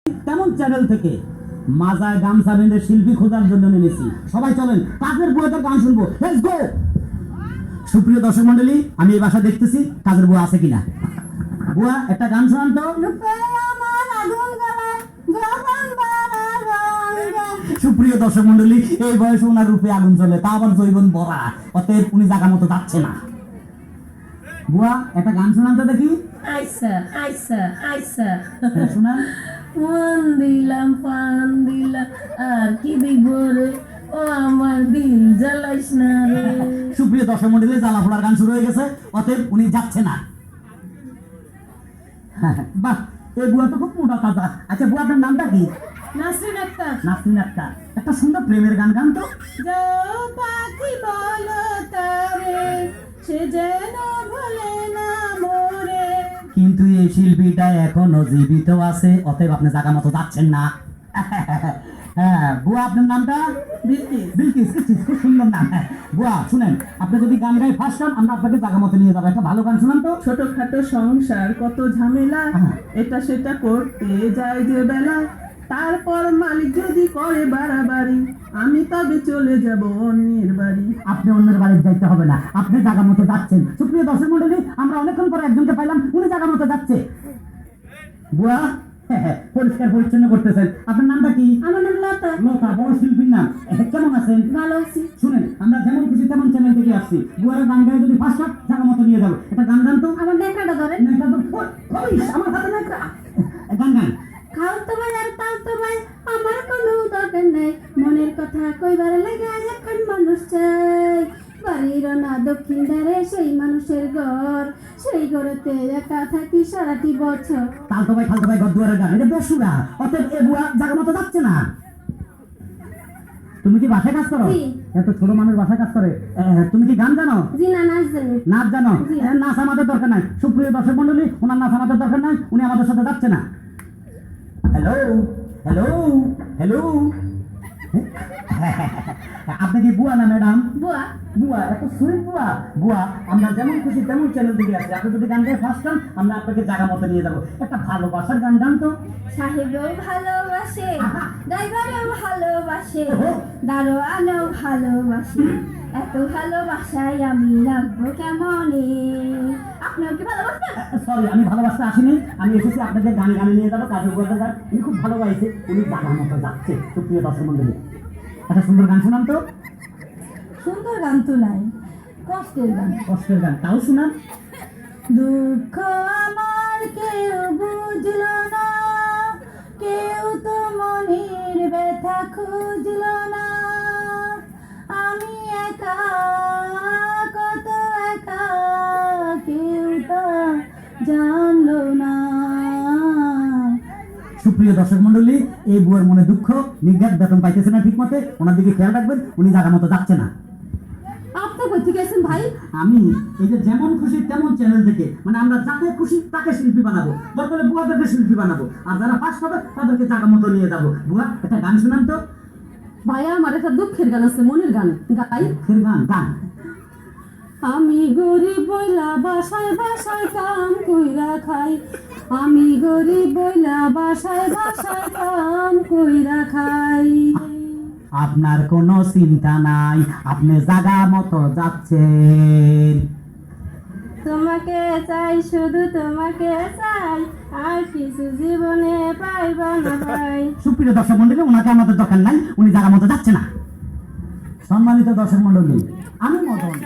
তেমন চ্যানেল থেকে মাজায় গামছা বেঁধে শিল্পী খোঁজার জন্য নেমেছি। সবাই চলেন কাজের বুয়াদের গান শুনবো। Let's go. সুপ্রিয় দর্শক মন্ডলী, আমি এই বাসা দেখতেছি কাজের বুয়া আছে কিনা। বুয়া একটা গান শোনান তো। সুপ্রিয় দর্শক মন্ডলী, এই বয়সে ওনার রূপে আগুন জ্বলে, তা আবার জৈবন ভরা, অতএব উনি জায়গা মতো যাচ্ছে না। বুয়া একটা গান শোনান তো দেখি। আইসা আইসা আইসা হ্যাঁ, শোনান। ফান দিলাম আর কি দিব রে, ও আমার দিল জ্বালাইস না রে। সুপ্রিয় দর্শক মন্ডলী, জ্বালা পোড়ার গান শুরু হয়ে গেছে, অতএব উনি যাচ্ছে না। বাহ, এই বুয়া তো খুব মোটা তাজা। আচ্ছা বুয়া, আপনার নামটা কি? নাসরিন আক্তার। নাসরিন আক্তার। একটা সুন্দর প্রেমের গান গান তো। যাও পাখি বলো তারে, সে যেন ভুলে না মোরে। কিন্তু এই শিল্পীটা এখনো জীবিত আছে, অতএব আপনি জায়গা মতো যাচ্ছেন না। হ্যাঁ বুয়া, আপনার নামটা? বিলকিস। বিলকিস। খুব সুন্দর নাম। হ্যাঁ বুয়া শুনেন, আপনি যদি গান গাই ফার্স্ট টাইম, আমরা আপনাকে জায়গা মতো নিয়ে যাবো। একটা ভালো গান শুনান তো। ছোটখাটো সংসার কত ঝামেলা, হ্যাঁ। এটা সেটা করতে যায় যে বেলা, তারপর মালিক যদি করে বাড়াবাড়ি, আমি তবে চলে যাব অন্যের বাড়ি। আপনি অন্যের বাড়িতে যাইতে হবে না, আপনি জায়গা মতো যাচ্ছেন। সুপ্রিয় দর্শক মন্ডলী, আমরা অনেকক্ষণ পরে একজনকে পাইলাম, উনি জায়গা মতো যাচ্ছে। বুয়া পরিষ্কার পরিচ্ছন্ন করতেছেন। আপনার নামটা কি? আমার নাম লতা। লতা, বড় শিল্পীর নাম। কেমন আছেন? ভালো আছি। শুনেন, আমরা যেমন খুশি তেমন চ্যানেল থেকে আসছি। বুয়ার গান গায়ে যদি ফার্স্ট জায়গা মতো নিয়ে যাবো। এটা গান গান তো। আমার নেকাটা ধরেন। নেতা তো আমার হাতে নেতা। গান গান। খাও তো ভাই আর তাও তো ভাই, আমার কোনো দরকার নাই, মনের কথা কইবার লাগে এখন মানুষ চাই। বাড়ির না দক্ষিণ ধারে সেই মানুষের ঘর, সেই ঘরেতে একা থাকি সারাটি বছর। তালতো ভাই খালতো ভাই গদ্দুয়ারের গান, এটা বেসুরা, অতএব এ বুয়া জায়গা মতো যাচ্ছে না। তুমি কি বাসায় কাজ করো? জি। এত ছোট মানুষ বাসায় কাজ করে। তুমি কি গান জানো? জি না, নাচ জানি। নাচ জানো? জি। নাচ আমাদের দরকার নাই। সুপ্রিয় দর্শক মন্ডলী, ওনার নাচ আমাদের দরকার নাই, উনি আমাদের সাথে যাচ্ছে না। Hello hello hello. আপনি কি বুয়া না ম্যাডাম? বুয়া। বুয়া, এত সুইট বুয়া। বুয়া, আমরা যেমন খুশি তেমন চ্যানেল থেকে আসছি। আপনি যদি গান গায়ে ফার্স্ট টাইম, আমরা আপনাকে জায়গা মতো নিয়ে যাবো। একটা ভালোবাসার গান গান তো। সাহেবও ভালোবাসে, ড্রাইভারও ভালোবাসে, দারোয়ানও ভালোবাসে, এত ভালোবাসায় আমি রাখবো কেমনে। আপনিও কি ভালোবাসেন? সরি, আমি ভালোবাসতে আসিনি, আমি এসেছি আপনাকে গান গানে নিয়ে যাবো। কাজের বুয়াদের গান উনি খুব ভালোবাসে, উনি জায়গা মতো যাচ্ছে। সুপ্রিয় দর্শক মন্ডলী, একটা সুন্দর গান শোনান তো। সুন্দর গান তো নাই, কষ্টের গান। কষ্টের গান তাও শোনান। দুঃখ আমার কেউ বুঝলো না, কেউ তো মনের ব্যথা খুঁজলো না, আমি একা, কত একা, কেউ তো জানলো না। সুপ্রিয় দর্শক মন্ডলী, এই বুয়ার মনে দুঃখ, নির্ঘাত বেতন পাইতেছে না ঠিক মতে, ওনার দিকে খেয়াল রাখবেন, উনি জায়গা মতো যাচ্ছে না। আপনি কোথা গেছেন ভাই? আমি এই যে যেমন খুশি তেমন চ্যানেল থেকে, মানে আমরা যাকে খুশি তাকে শিল্পী বানাবো, দরকার হলে বুয়াদেরকে শিল্পী বানাবো, আর যারা ফার্স্ট হবে তাদেরকে জায়গা মতো নিয়ে যাবো। বুয়া একটা গান শোনান তো। ভাইয়া আমার একটা দুঃখের গান আছে, মনের গান গাই। ফের গান গান। আমি গরিব বইলা বাসায় বাসায় কাম কইরা খাই, আমি গরিব বইলা বাসায় বাসায় কাম কইরা খাই। আপনার কোনো চিন্তা নাই, আপনি জায়গা মতো যাচ্ছেন। তোমাকে চাই, শুধু তোমাকে চাই, আর কিছু জীবনে পাইব না ভাই। সুপ্রিয় দর্শক মন্ডলী, ওনাকে আমাদের দরকার নাই, উনি জায়গা মতো যাচ্ছে না। সম্মানিত দর্শক মন্ডলী, আমি মদন।